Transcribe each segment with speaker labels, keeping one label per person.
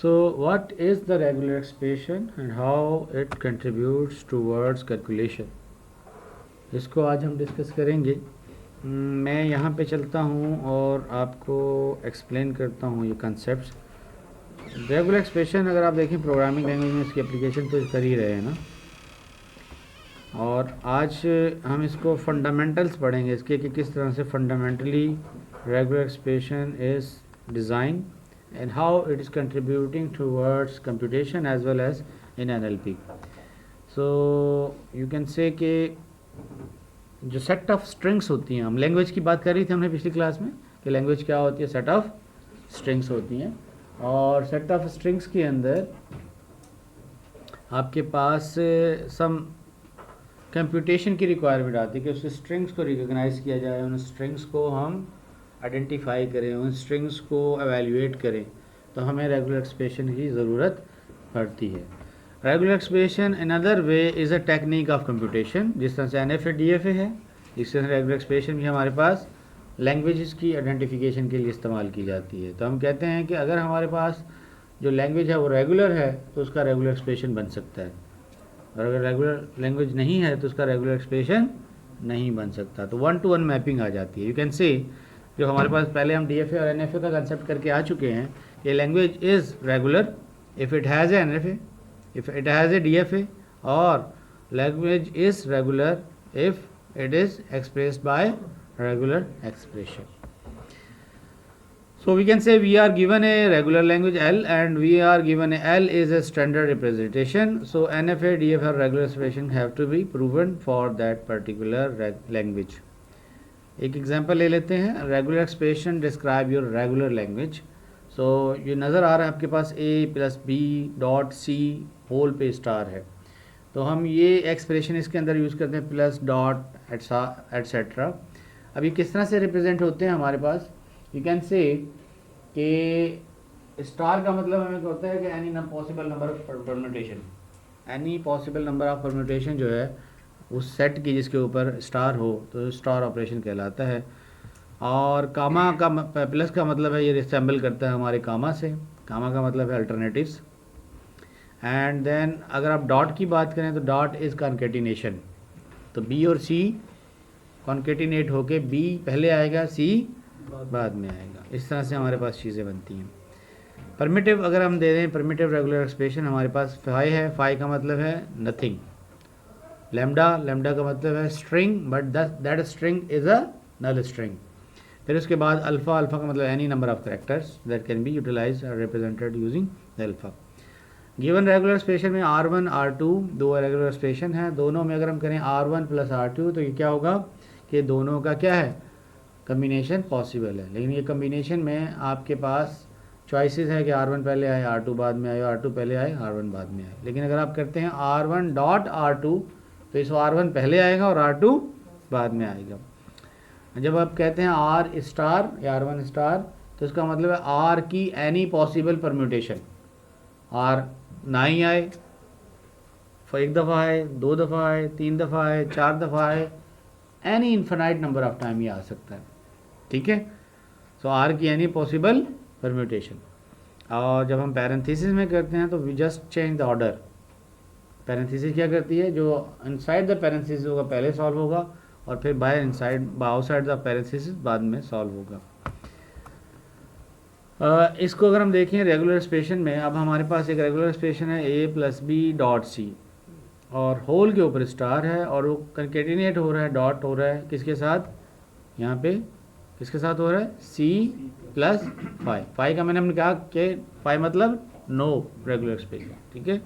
Speaker 1: So what is the regular expression and how it contributes towards calculation? इसको आज हम discuss करेंगे। मैं यहाँ पे चलता हूँ और आपको एक्सप्लेन करता हूँ ये कंसेप्ट्स। रेगुलर एक्सप्रेशन अगर आप देखें प्रोग्रामिंग लैंग्वेज में इसकी एप्लीकेशन तो कर ही रहे हैं ना, और आज हम इसको फंडामेंटल्स पढ़ेंगे इसके कि किस तरह से fundamentally regular expression is design and how it is contributing towards computation as well as in NLP. So you can say कि जो सेट ऑफ स्ट्रिंग्स होती हैं, हम लैंग्वेज की बात कर रही थी हमने पिछली क्लास में कि लैंग्वेज क्या होती है, सेट ऑफ स्ट्रिंग्स होती हैं, और सेट ऑफ स्ट्रिंग्स के अंदर आपके पास सम कंप्यूटेशन की रिक्वायरमेंट आती है कि उस स्ट्रिंग्स को रिकॉग्नाइज किया जाए, उन स्ट्रिंग्स को हम आइडेंटिफाई करें, उन स्ट्रिंग्स को एवेल्यूएट करें, तो हमें रेगुलर एक्सप्रेशन की ज़रूरत पड़ती है। Regular expression another way is a technique of computation, जिस तरह से NFA DFA है, इस तरह से रेगुलर एक्सप्रेशन भी हमारे पास लैंग्वेजेस की आइडेंटिफिकेशन के लिए इस्तेमाल की जाती है। तो हम कहते हैं कि अगर हमारे पास जो लैंग्वेज है वो रेगुलर है तो उसका रेगुलर एक्सप्रेशन बन सकता है, और अगर रेगुलर लैंग्वेज नहीं है तो उसका रेगुलर एक्सप्रेशन नहीं बन सकता। तो 1-to-1 मैपिंग आ जाती है। यू कैन से जो हमारे पास पहले हम DFA और NFA का कंसेप्ट करके आ चुके हैं कि language is regular if it has a NFA, if it has a DFA, और language is regular if it is expressed by regular expression. So we can say we are given a regular language L and we are given a L is a standard representation. So NFA, DFA regular expression have to be proven for that particular language. एक example ले लेते हैं, regular expression describe your regular language. So ये नज़र आ रहा है आपके पास A+B.C whole पे स्टार है, तो हम ये एक्सप्रेशन इसके अंदर यूज़ करते हैं प्लस डॉट एट्सेट्रा। अब ये किस तरह से रिप्रेजेंट होते हैं हमारे पास, यू कैन से कि स्टार का मतलब हमें होता है कि any possible number of permutation, any possible number of permutation जो है उस सेट की जिसके ऊपर स्टार हो तो स्टार ऑपरेशन कहलाता है। और कामा का प्लस का मतलब है ये रिसेंबल करता है हमारे कामा से, कामा का मतलब है अल्टरनेटिव्स। एंड देन अगर आप डॉट की बात करें तो डॉट इज़ कॉन्केटिनेशन, तो बी और सी कॉन्केटिनेट होके बी पहले आएगा, सी बाद में आएगा। इस तरह से हमारे पास चीज़ें बनती हैं। परमिटिव अगर हम दे दें, परमिटिव रेगुलर एक्सप्रेशन हमारे पास फाई है, फाई का मतलब है नथिंग। लैम्डा, लैम्डा का मतलब है string, but that string is a null string. फिर उसके बाद अल्फ़ा, अल्फ़ा का मतलब any number of characters that can be utilized और represented using the alpha. Given regular expression में R1 R2 दो रेगुलर एक्सप्रेशन है, दोनों में अगर हम करें R1 + R2 तो ये क्या होगा कि दोनों का क्या है, कम्बिनेशन पॉसिबल है। लेकिन ये कम्बिनेशन में आपके पास चॉइसेस है कि R1 पहले आए, R2 बाद में आए, R2 पहले आए, R1 बाद में आए। लेकिन अगर आप करते हैं R1.R2 तो इस R1 पहले आएगा और R2 बाद में आएगा। जब आप कहते हैं R स्टार या R1 स्टार तो इसका मतलब है R की एनी पॉसिबल परम्यूटेशन, R ना ही आए, एक दफ़ा आए, दो दफ़ा आए, तीन दफ़ा आए, चार दफ़ा आए, any infinite number of time ये आ सकता है। ठीक है, सो R की एनी पॉसिबल परम्यूटेशन। और जब हम पैरेंथेसिस में करते हैं तो we just change the order. Parenthesis क्या करती है, जो इनसाइड द पैरेंथेसिस होगा पहले सॉल्व होगा और फिर by inside outside the parenthesis बाद में सॉल्व होगा। इसको अगर हम देखें रेगुलर एक्सप्रेशन में, अब हमारे पास एक रेगुलर एक्सप्रेशन है A+B.C और होल के ऊपर स्टार है और वो कंकेटिनेट हो रहा है, डॉट हो रहा है किसके साथ, यहाँ पे किसके साथ हो रहा है, C+5। फाई का मैंने कहा कि फाई मतलब नो रेगुलर एक्सप्रेशन। ठीक है,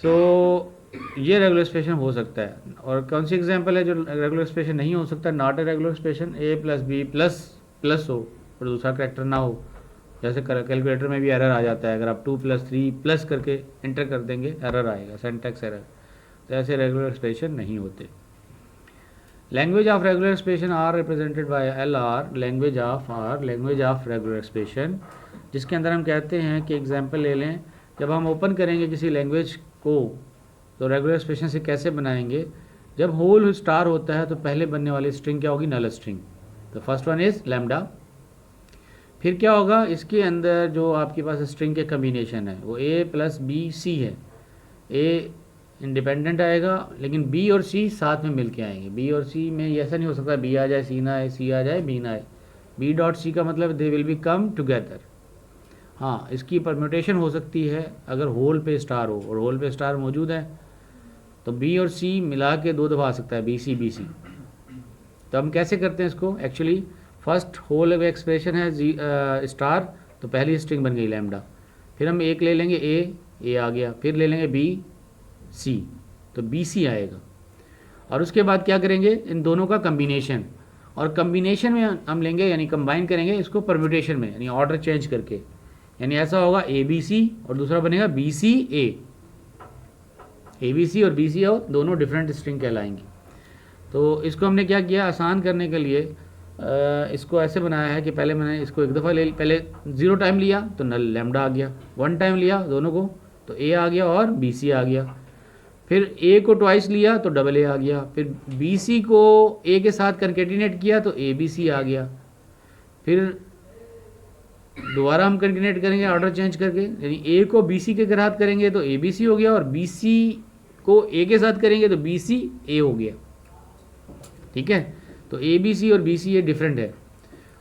Speaker 1: सो ये रेगुलर एक्सप्रेशन हो सकता है। और कौन सी एग्जांपल है जो रेगुलर एक्सप्रेशन नहीं हो सकता, not a regular expression, A+B plus हो और दूसरा करैक्टर ना हो। जैसे कैलकुलेटर में भी एरर आ जाता है, अगर आप 2+3 प्लस करके इंटर कर देंगे एरर आएगा, सिंटैक्स एरर। तो ऐसे रेगुलर एक्सप्रेशन नहीं होते। Language of regular expression are represented by LR, language of R, language of regular expression, जिसके अंदर हम कहते हैं कि एग्जांपल ले लें, जब हम ओपन करेंगे किसी लैंग्वेज को तो रेगुलर एक्सप्रेशन से कैसे बनाएंगे, जब होल स्टार होता है तो पहले बनने वाली स्ट्रिंग क्या होगी, नल स्ट्रिंग। तो फर्स्ट वन इज़ लैम्डा, फिर क्या होगा, इसके अंदर जो आपके पास स्ट्रिंग के कम्बिनेशन है वो ए प्लस बी सी है। ए इंडिपेंडेंट आएगा लेकिन बी और सी साथ में मिलके आएंगे। बी और सी में ऐसा नहीं हो सकता बी आ जाए सी ना आए, सी आ जाए बी ना आए। बी डॉट सी का मतलब they will be come together. हाँ, इसकी परम्यूटेशन हो सकती है अगर होल पे स्टार हो, और होल पे स्टार मौजूद है तो बी और सी मिला के 2 दफ़ा आ सकता है, बी सी बी सी। तो हम कैसे करते हैं इसको, एक्चुअली फर्स्ट होल एक्सप्रेशन है स्टार, तो पहली स्ट्रिंग बन गई लैम्डा। फिर हम एक ले लेंगे ए आ गया, फिर ले लेंगे बी सी, तो बी सी आएगा। और उसके बाद क्या करेंगे, इन दोनों का कम्बिनेशन, और कम्बिनेशन में हम लेंगे यानी कंबाइन करेंगे इसको परम्यूटेशन में, यानी ऑर्डर चेंज करके। यानी ऐसा होगा ए बी सी और दूसरा बनेगा B C A B C और बी सी ओ दोनों डिफरेंट स्ट्रिंग कहलाएंगी। तो इसको हमने क्या किया, आसान करने के लिए इसको ऐसे बनाया है कि पहले मैंने इसको एक दफ़ा पहले 0 टाइम लिया तो नल लैम्डा आ गया, 1 टाइम लिया दोनों को तो ए आ गया और बी सी आ गया। फिर ए को ट्वाइस लिया तो डबल ए आ गया, फिर बी सी को ए के साथ कंकेटिनेट किया तो ए बी सी आ गया। फिर दोबारा हम कंकेटिनेट करेंगे ऑर्डर चेंज करके, यानी ए को बी सी के साथ करेंगे तो ए बी सी हो गया, और बी सी को ए के साथ करेंगे तो बी सी ए हो गया। ठीक है, तो ए बी सी और बी सी ये डिफरेंट है।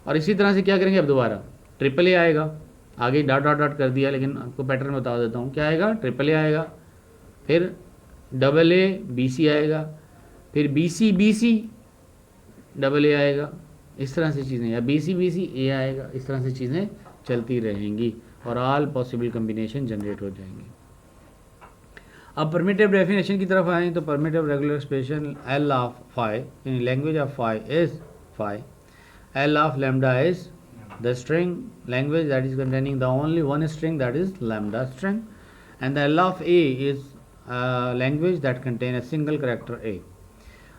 Speaker 1: और इसी तरह से क्या करेंगे, अब दोबारा ट्रिपल ए आएगा, आगे डॉट डॉट डॉट कर दिया लेकिन आपको पैटर्न बता देता हूँ क्या आएगा, ट्रिपल ए आएगा, फिर डबल ए बी सी आएगा, फिर बी सी डबल ए आएगा, इस तरह से चीज़ें, या बी सी ए आएगा, इस तरह से चीज़ें चलती रहेंगी और ऑल पॉसिबल कम्बिनेशन जनरेट हो जाएंगे। अब परमिटिव डेफिनेशन की तरफ आएँ तो primitive regular expression L of phi in language of phi is phi, L of lambda is the string language that is containing the only one string that is lambda string, and the L of A is language that contain a single character A.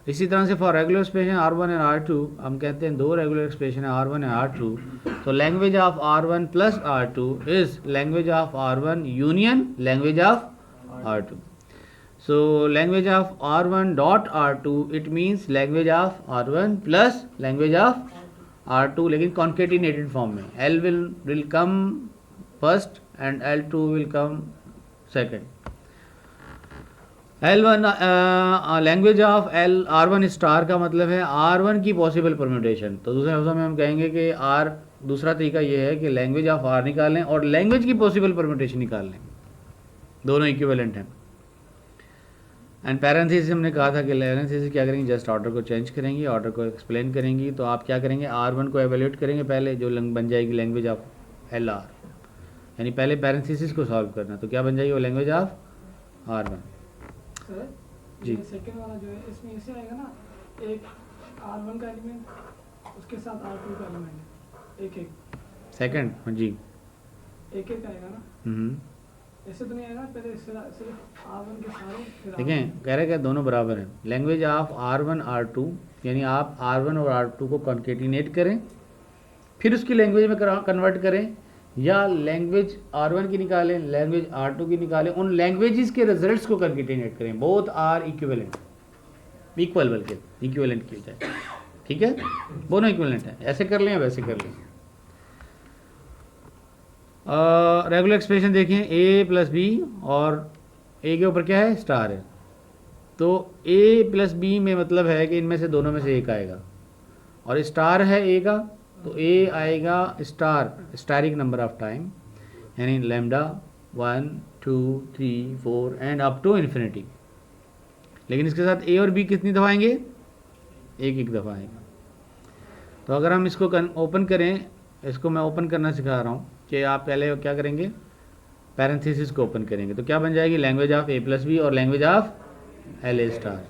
Speaker 1: इसी तरह से for regular expression R1 and R2 हम कहते हैं 2 regular expression है R1 and R2, तो language of R1 plus R2 is language of R1 union language of R2. So language of R1 dot R2 it means language of R1 plus language of R2 लेकिन concatenated form में, L will come first and L2 will come second. L1 language of R1 star का मतलब है R1 की possible permutation. तो दूसरे लफ्ज़ों में हम कहेंगे कि दूसरा तरीका ये है कि लैंग्वेज ऑफ R निकालें और लैंग्वेज की पॉसिबल परम्यूटेशन निकाल लें, दोनों इक्विवेलेंट हैं। एंड पैरेंथेसिस हमने कहा था कि पैरेंथेसिस क्या करेंगे, जस्ट ऑर्डर को चेंज करेंगी, ऑर्डर को एक्सप्लेन करेंगी। तो आप क्या करेंगे, R1 को एवेल्यूएट करेंगे पहले, जो बन जाएगी लैंग्वेज ऑफ LR, यानी पहले पैरेंथेसिस को सॉल्व करना, तो क्या बन जाएगी वो language of R1।
Speaker 2: Sir
Speaker 1: ji
Speaker 2: second वाला जो है इसमें ऐसे आएगा ना, एक R1 का एलिमेंट उसके साथ R2 का एलिमेंट एक एक
Speaker 1: सेकंड, हाँ जी,
Speaker 2: एक एक आएगा ना, ऐसे तो नहीं आएगा, पहले सिर्फ R1 के सारे फिर
Speaker 1: देखें कह रहे हैं दोनों बराबर हैं। लैंग्वेज ऑफ R1 R2 यानी आप R1 और R2 को कॉन्केटिनेट करें फिर उसकी लैंग्वेज में कन्वर्ट करें, या लैंग्वेज R1 की निकालें लैंग्वेज R2 की निकालें, उन लैंग्वेजेस के रिजल्ट्स को कॉन्केटिनेट करें, बोथ आर इक्विवेलेंट, इक्वल बल्कि इक्विवेलेंट किया जाए। ठीक है, दोनों इक्विवेलेंट हैं, ऐसे कर लें या वैसे कर लें। रेगुलर एक्सप्रेशन देखें a प्लस बी, और a के ऊपर क्या है, स्टार है, तो a प्लस बी में मतलब है कि इनमें से दोनों में से एक आएगा, और स्टार है a का, तो a आएगा स्टारिक नंबर ऑफ टाइम, यानी lambda 1 2 3 4 and up to infinity. लेकिन इसके साथ a और b कितनी दफ़ा आएंगे, एक दफ़ा आएगा। तो अगर हम इसको ओपन करें, इसको मैं ओपन करना सिखा रहा हूँ कि आप पहले क्या करेंगे, पैरेंथेसिस को ओपन करेंगे, तो क्या बन जाएगी language of a plus b और लैंग्वेज ऑफ LA स्टार।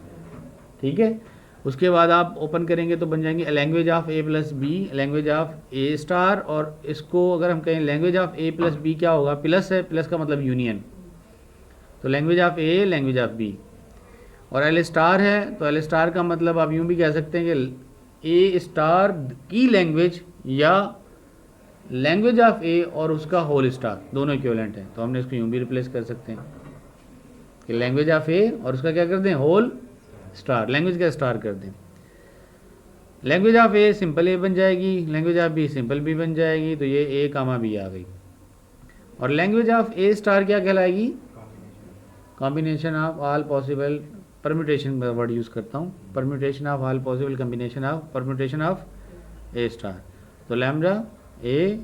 Speaker 1: ठीक है, उसके बाद आप ओपन करेंगे तो बन जाएंगे language of a plus b language of A star, और इसको अगर हम कहें language of a plus b क्या होगा, प्लस है, प्लस का मतलब यूनियन, तो language of A language of B, और L स्टार है तो L स्टार का मतलब आप यूँ भी कह सकते हैं कि A स्टार की लैंग्वेज या लैंग्वेज ऑफ A और उसका होल स्टार दोनों इक्विवेलेंट हैं, तो हमने इसको यूँ भी रिप्लेस कर सकते हैं कि लैंग्वेज ऑफ A और उसका क्या कर दें, होल स्टार, लैंग्वेज का स्टार कर दें। Language of a simple a बन जाएगी, language of b simple b बन जाएगी, तो ये ए कामा बी आ गई। और लैंग्वेज ऑफ ए स्टार क्या कहलाएगी? Combination of all possible permutation का वर्ड यूज़ करता हूँ, permutation of all possible combination of permutation of A star. तो lambda A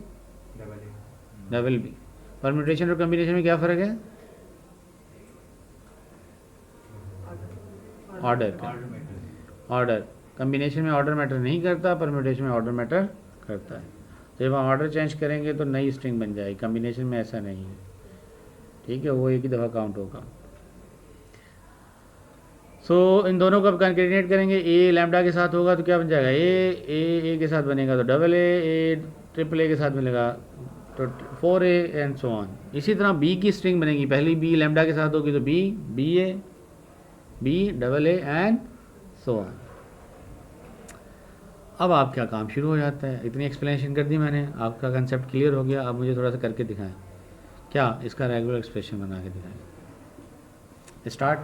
Speaker 1: double B, permutation और कॉम्बिनेशन में क्या फ़र्क है? ऑर्डर। कॉम्बिनेशन में ऑर्डर मैटर नहीं करता, परम्यूटेशन में ऑर्डर मैटर करता है। तो जब हम ऑर्डर चेंज करेंगे तो नई स्ट्रिंग बन जाएगी, कॉम्बिनेशन में ऐसा नहीं है, ठीक है, वो एक ही दफ़ा काउंट होगा। सो इन दोनों को अब कंकेटिनेट करेंगे, ए लैम्डा के साथ होगा तो क्या बन जाएगा? ए के साथ बनेगा तो डबल ए ट्रिपल ए के साथ बनेगा तो 4a एंड सो ऑन। इसी तरह बी की स्ट्रिंग बनेगी, पहली बी लैम्डा के साथ होगी तो b a b double a and so on. अब आपका काम शुरू हो जाता है। इतनी एक्सप्लेनेशन कर दी मैंने, आपका कंसेप्ट क्लियर हो गया। अब मुझे थोड़ा सा करके दिखाएं, क्या इसका रेगुलर एक्सप्रेशन बना के दिखाएं। स्टार्ट।